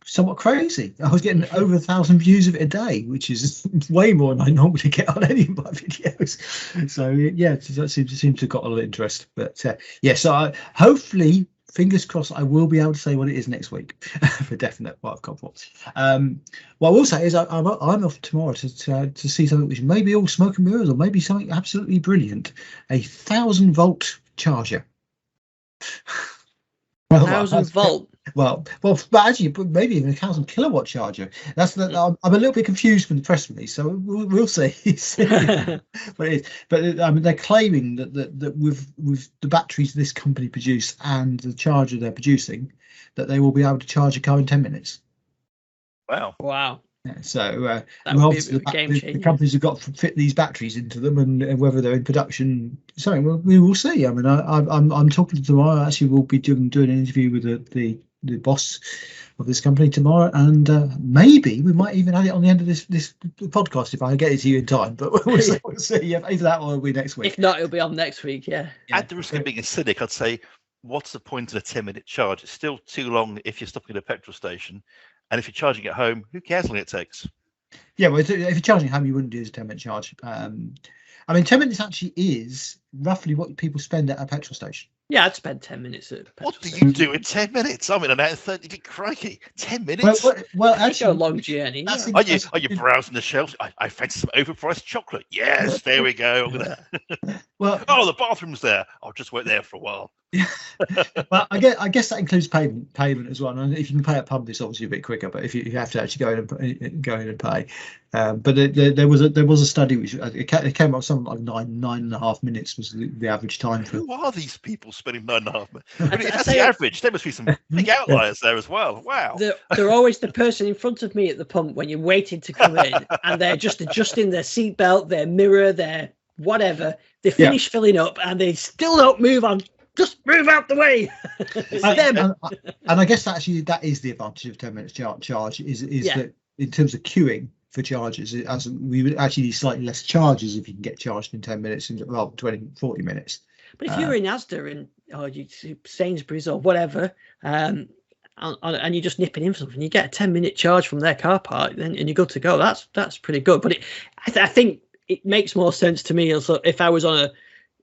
somewhat crazy. I was getting over 1,000 views of it a day, which is way more than I normally get on any of my videos. So yeah, that seems to have got a lot of interest. But so hopefully, fingers crossed, I will be able to say what it is next week for definite. What I've got for. What I will say is I'm off tomorrow to see something which may be all smoke and mirrors, or maybe something absolutely brilliant. A 1,000-volt charger. 1,000-volt. Well, but actually, maybe even a 1,000-kilowatt charger. I'm a little bit confused from the press release, so we'll see. But it is. But I mean, they're claiming that with the batteries this company produce and the charger they're producing, that they will be able to charge a car in 10 minutes. Wow. Yeah, so obviously the companies have got to fit these batteries into them, and whether they're in production, we will see. I mean, I'm talking to tomorrow. Actually, we'll be doing an interview with the boss of this company tomorrow, and maybe we might even add it on the end of this podcast if I get it to you in time. But we'll see. Yeah, either that or it'll be next week. If not, it'll be on next week. Yeah. At the risk of being a cynic, I'd say, what's the point of a 10-minute charge? It's still too long if you're stopping at a petrol station. And if you're charging at home, who cares how long it takes? Yeah, well, if you're charging at home, you wouldn't do a 10-minute charge. I mean, 10 minutes actually is roughly what people spend at a petrol station. Yeah, I'd spend 10 minutes at a petrol station. What do you do in 10 minutes? I mean, an hour and 30, crikey, 10 minutes? Well actually, a long journey. Yeah. Are you browsing the shelves? I fancy some overpriced chocolate. Yes, there we go. The bathroom's there. I'll just wait there for a while. Well, I guess that includes payment as well. And if you can pay at pump, it's obviously a bit quicker. But if you have to actually go in and pay, but there was a study which it came up something like 9.5 minutes was the average time for. Who are these people spending 9.5 minutes? I mean, if that's the average, there must be some big outliers there as well. Wow. They're always the person in front of me at the pump when you're waiting to come in, and they're just adjusting their seatbelt, their mirror, their whatever. They finish filling up, and they still don't move on. Just move out the way. And I guess actually that is the advantage of 10 minutes charge is that in terms of queuing for charges, as we would actually need slightly less charges if you can get charged in 10 minutes rather than 20-40 minutes. But if you're in Asda or Sainsbury's or whatever, and you're just nipping in for something, you get a 10-minute charge from their car park, and you're good to go. That's pretty good. But I think it makes more sense to me also if I was on a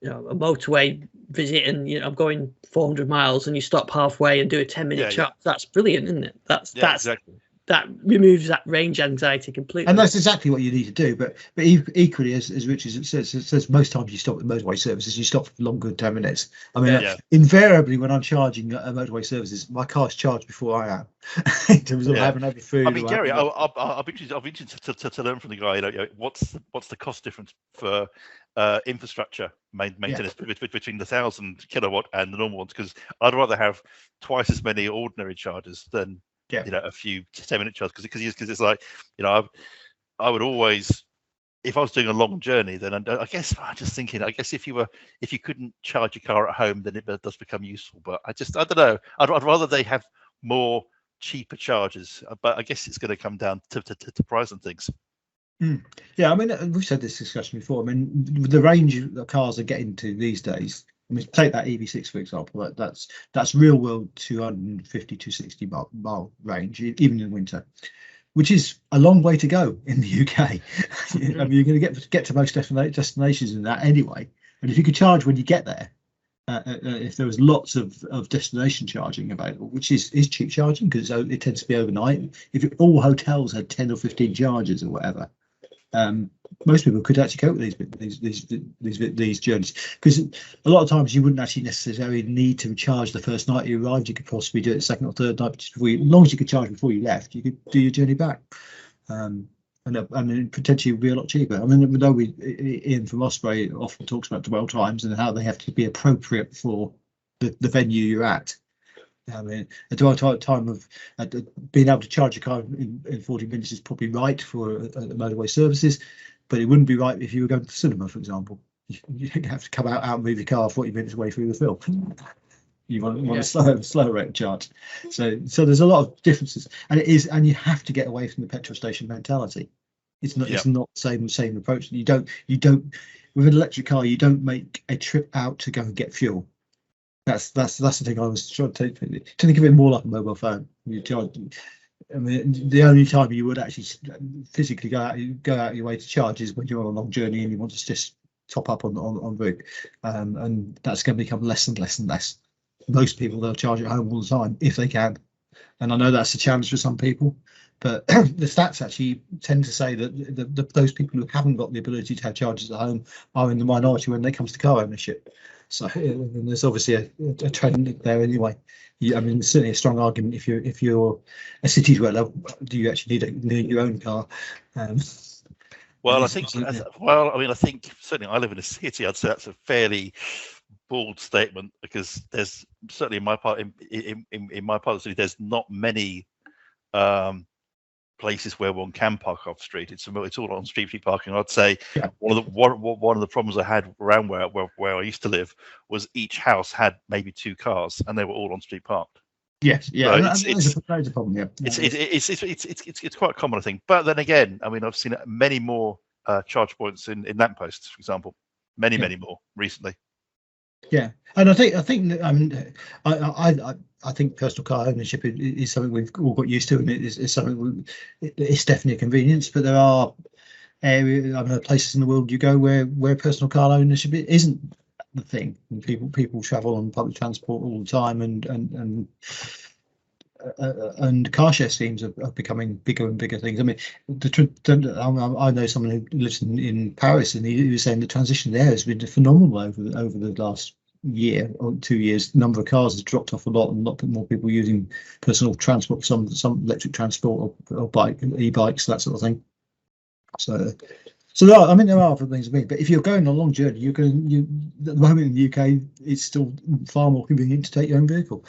motorway visit and I'm going 400 miles and you stop halfway and do a 10-minute charge. That's brilliant, isn't it? That's exactly. that removes that range anxiety completely. And that's exactly what you need to do. But equally, as Richard says, most times you stop at motorway services, you stop for longer than 10 minutes. I mean, invariably when I'm charging at motorway services, my car's charged before I am. In terms of having had food. I mean, Gary, I'll be interested to learn from the guy. You know, what's the cost difference for infrastructure maintenance between the 1,000 kilowatt and the normal ones? Because I'd rather have twice as many ordinary chargers than a few 10-minute charges. Because it's like, I would always, if I was doing a long journey, then I guess I'm just thinking, if you couldn't charge your car at home, then it does become useful. But I don't know. I'd rather they have more cheaper chargers, but I guess it's going to come down to price and things. Yeah, I mean, we've said this discussion before. I mean, the range that cars are getting to these days. I mean, take that EV6 for example. That's real world 250 to 60 mile range, even in winter, which is a long way to go in the UK. I mean, you're going to get to most destinations in that anyway. And if you could charge when you get there, if there was lots of destination charging available, which is cheap charging because it tends to be overnight. If all hotels had 10 or 15 chargers or whatever, most people could actually cope with these journeys, because a lot of times you wouldn't actually necessarily need to charge the first night you arrived. You could possibly do it the second or third night before as long as you could charge before you left, you could do your journey back. And potentially it would be a lot cheaper. I mean, we know Ian from Osprey often talks about dwell times and how they have to be appropriate for the venue you're at. I mean, a dwell time of being able to charge a car in 40 minutes is probably right for motorway services, but it wouldn't be right if you were going to the cinema, for example. You'd have to come out and move your car 40 minutes away through the film. You want a slow rate of charge. So there's a lot of differences, and you have to get away from the petrol station mentality. It's not the same approach. You don't with an electric car, you don't make a trip out to go and get fuel. That's the thing I was trying to think of it more like a mobile phone. You charge. I mean, the only time you would actually physically go out your way to charge is when you're on a long journey and you want to just top up on route, and that's going to become less and less and less. Most people, they'll charge at home all the time if they can, and I know that's a challenge for some people, but the stats actually tend to say that those people who haven't got the ability to have chargers at home are in the minority when it comes to car ownership. So there's obviously a trend there anyway. I mean, there's certainly a strong argument if you're a city dweller, do you actually need your own car? Well, I think certainly I live in a city. I'd say that's a fairly bold statement, because there's certainly in my part in my part of the city, there's not many places where one can park off street. It's all on street parking. I'd say one of the problems I had around where I used to live was each house had maybe 2 cars and they were all on street parked. Yes, yeah, so it's a problem. Yeah, it's quite common, I think. But then again, I mean, I've seen many more charge points in lampposts, for example, many more recently. Yeah, and I think I mean I think personal car ownership is something we've all got used to, and it's something it's definitely a convenience. But there are areas, I mean, places in the world you go where personal car ownership isn't the thing. And people travel on public transport all the time, and car share schemes are becoming bigger and bigger things. I mean, I know someone who lives in Paris, and he was saying the transition there has been phenomenal over the last year or 2 years. The number of cars has dropped off a lot, and a lot more people using personal transport, some electric transport or e-bikes, that sort of thing. So there are other things to me, but if you're going on a long journey, at the moment in the UK, it's still far more convenient to take your own vehicle.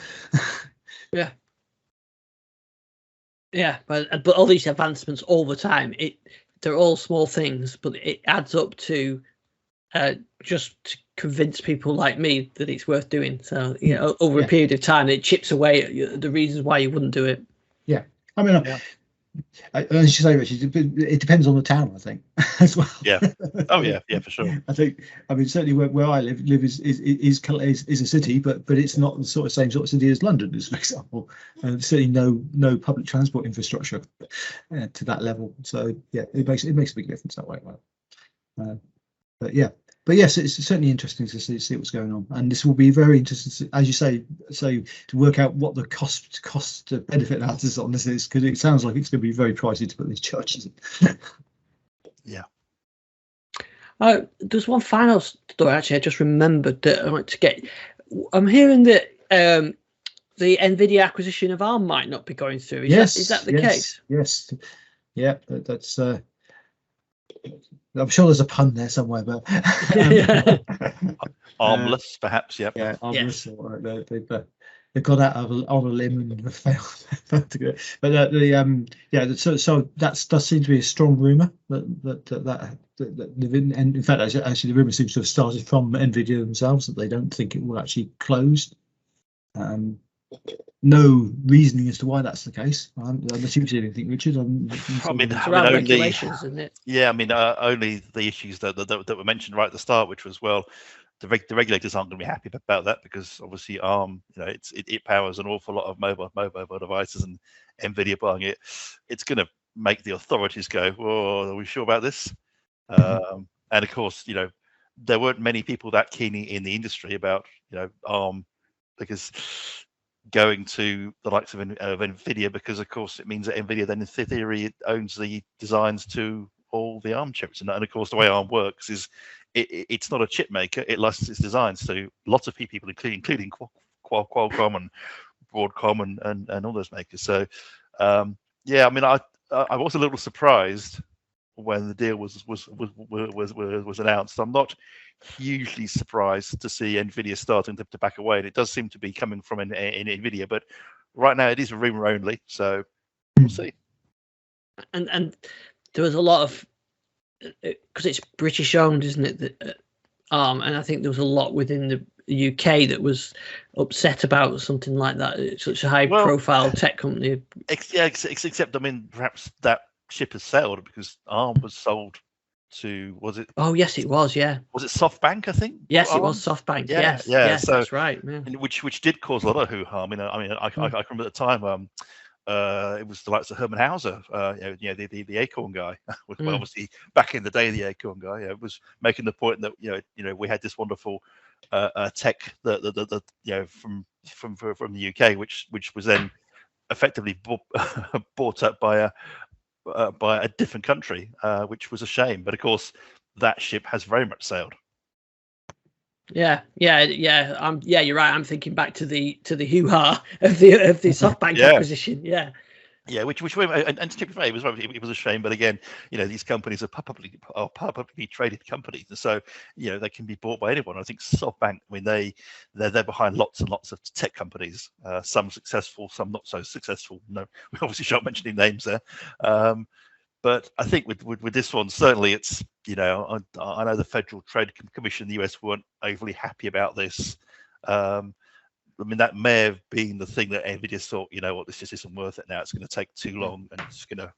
Yeah, but all these advancements all the time, they're all small things, but it adds up to just to convince people like me that it's worth doing. So over a period of time, it chips away at the reasons why you wouldn't do it. Yeah, I mean, as you say, Richard, it depends on the town, I think, as well. Yeah. Oh yeah, for sure. I mean, certainly where I live is a city, but it's not the same sort of city as London, as for example. Certainly no public transport infrastructure to that level. So yeah, it makes a big difference that way. But yeah, but yes, it's certainly interesting to see what's going on, and this will be very interesting, as you say, to work out what the cost benefit analysis on this is, because it sounds like it's going to be very pricey to put these charges in. Yeah. There's one final story actually I just remembered that I want to get. I'm hearing that the NVIDIA acquisition of ARM might not be going through. Is that the case? Yes. Yeah, that's. I'm sure there's a pun there somewhere, but armless, perhaps. Yep. Yeah, armless. Yes. They've got out on a limb and failed to go. But so that does seem to be a strong rumor that and in fact actually the rumor seems to have started from NVIDIA themselves, that they don't think it will actually close. No reasoning as to why that's the case. Unless you've seen anything, Richard. Regulations, isn't it? Yeah, I mean, only the issues that were mentioned right at the start, which was, well, the regulators aren't going to be happy about that, because obviously ARM, it powers an awful lot of mobile devices, and NVIDIA buying it, it's going to make the authorities go, "Oh, are we sure about this?" And of course, there weren't many people that keen in the industry about ARM, because going to the likes of NVIDIA, because of course it means that NVIDIA then in theory owns the designs to all the ARM chips, and of course the way ARM works is it's not a chip maker, it licenses designs to lots of people, including Qualcomm and Broadcom and all those makers. So yeah, I mean, I was a little surprised when the deal was announced. I'm not hugely surprised to see NVIDIA starting to back away, and it does seem to be coming from NVIDIA, but right now it is a rumor only, so we'll see. And there was a lot of, because it's British owned, isn't it, and I think there was a lot within the UK that was upset about something like that. It's such a high profile tech company. Except I mean, perhaps that ship has sailed, because ARM was sold to, was it? Oh yes, it was. Yeah. Was it SoftBank? I think. Yes, it was SoftBank. Yeah, yes, so, that's right. Yeah. Which did cause a lot of hoo-ha. I mean, I can remember at the time. It was the likes of Herman Hauser, the Acorn guy. Well, obviously, back in the day, the Acorn guy was making the point that we had this wonderful tech that from the UK, which was then effectively bought up by a different country, which was a shame. But of course, that ship has very much sailed. Yeah. You're right. I'm thinking back to the hoo-ha of the SoftBank acquisition. Yeah, which and to be fair, it was a shame. But again, these companies are publicly traded companies, and so they can be bought by anyone. I think SoftBank, I mean, they're behind lots and lots of tech companies, some successful, some not so successful. No, we obviously shan't mention any names there. But I think with this one, certainly it's, I know the Federal Trade Commission in the US weren't overly happy about this. I mean, that may have been the thing that NVIDIA thought, this just isn't worth it now. It's going to take too long, and it's going to,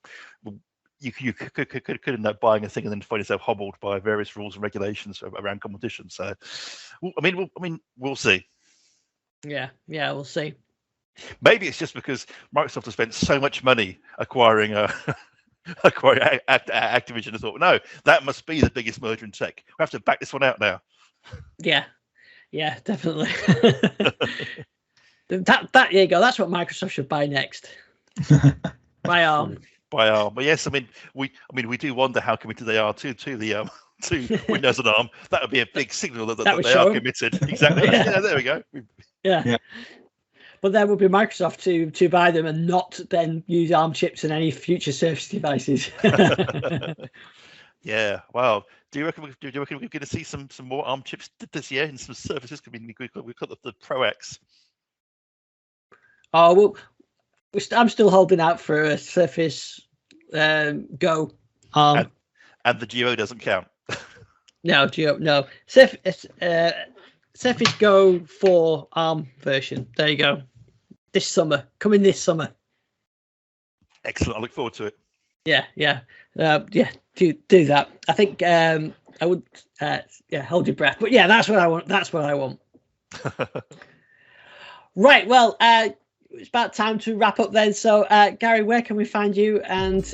you could end up buying a thing and then find yourself hobbled by various rules and regulations around competition. So, I mean, we'll see. Yeah, we'll see. Maybe it's just because Microsoft has spent so much money acquiring Activision and thought, no, that must be the biggest merger in tech. We have to back this one out now. Yeah, definitely. that there you go. That's what Microsoft should buy next. Buy ARM. But yes, I mean we do wonder how committed they are to the to Windows and ARM. That would be a big signal that they are committed. Exactly. Yeah, there we go. Yeah. But there would be Microsoft to buy them and not then use ARM chips in any future Surface devices. Yeah. Wow. Do you reckon we're going to see some more ARM chips this year in some Surfaces? I mean, we've got the Pro X. Oh well, I'm still holding out for a Surface Go ARM. And the Duo doesn't count. No, Duo, no. Surface Go 4 ARM version. There you go. This summer, coming this summer. Excellent. I look forward to it. Yeah. Do that. I think I would. Hold your breath. But yeah, that's what I want. Right. Well, it's about time to wrap up then. So, Garry, where can we find you and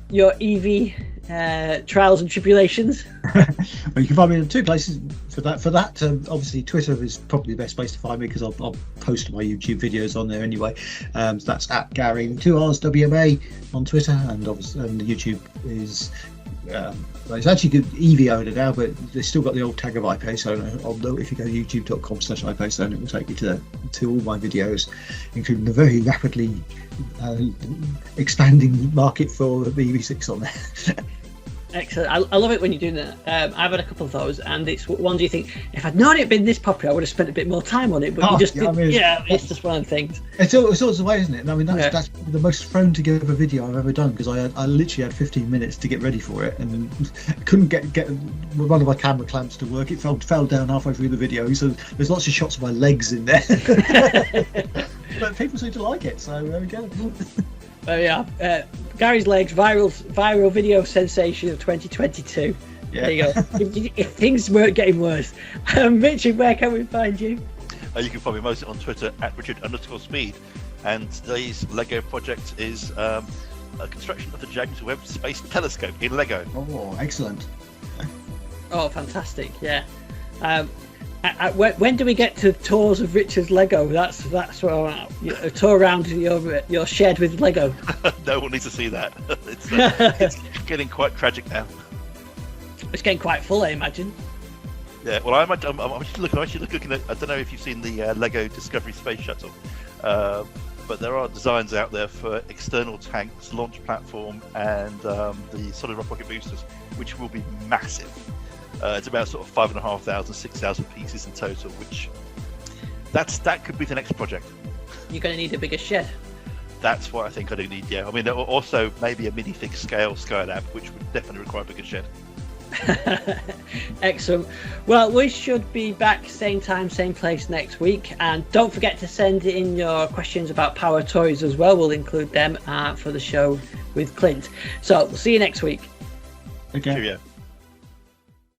your EV trials and tribulations? Well, you can find me in two places for that. Obviously, Twitter is probably the best place to find me because I'll post my YouTube videos on there anyway. So that's at Garry 2Rs WMA on Twitter, and obviously and YouTube is. It's actually good Eevee owner now, but they've still got the old tag of iPace owner. Although if you go to youtube.com/iPace owner, it will take you to all my videos, including the very rapidly expanding market for the EV6 on there. Excellent. I love it when you're doing that. I've had a couple of those, and it's one do you think if I'd known it had been this popular, I would have spent a bit more time on it. But you just didn't. It's just one of the things. It's always the way, isn't it? I mean, that's the most thrown together video I've ever done because I literally had 15 minutes to get ready for it, and couldn't get one of my camera clamps to work. It fell down halfway through the video, so there's lots of shots of my legs in there. But people seem to like it, so there we go. Gary's legs, viral video sensation of 2022. Yeah. There you go. if things weren't getting worse. Richard, where can we find you? You can find me mostly on Twitter at Richard_Speed. And today's Lego project is a construction of the James Webb Space Telescope in Lego. Oh, excellent. Oh, fantastic! Yeah. When do we get to tours of Richard's Lego? That's what a tour around your shed with Lego. No one needs to see that. It's getting quite tragic now. It's getting quite full, I imagine. Yeah. Well, I'm actually looking at. I don't know if you've seen the Lego Discovery Space Shuttle, but there are designs out there for external tanks, launch platform, and the solid rocket boosters, which will be massive. It's about sort of 5,500, 6,000 pieces in total, which that could be the next project. You're going to need a bigger shed. That's what I think I do need, yeah. I mean, also maybe a mini-fig scale Skylab, which would definitely require a bigger shed. Excellent. Well, we should be back same time, same place next week. And don't forget to send in your questions about PowerToys as well. We'll include them for the show with Clint. So we'll see you next week. Okay. Cheerio.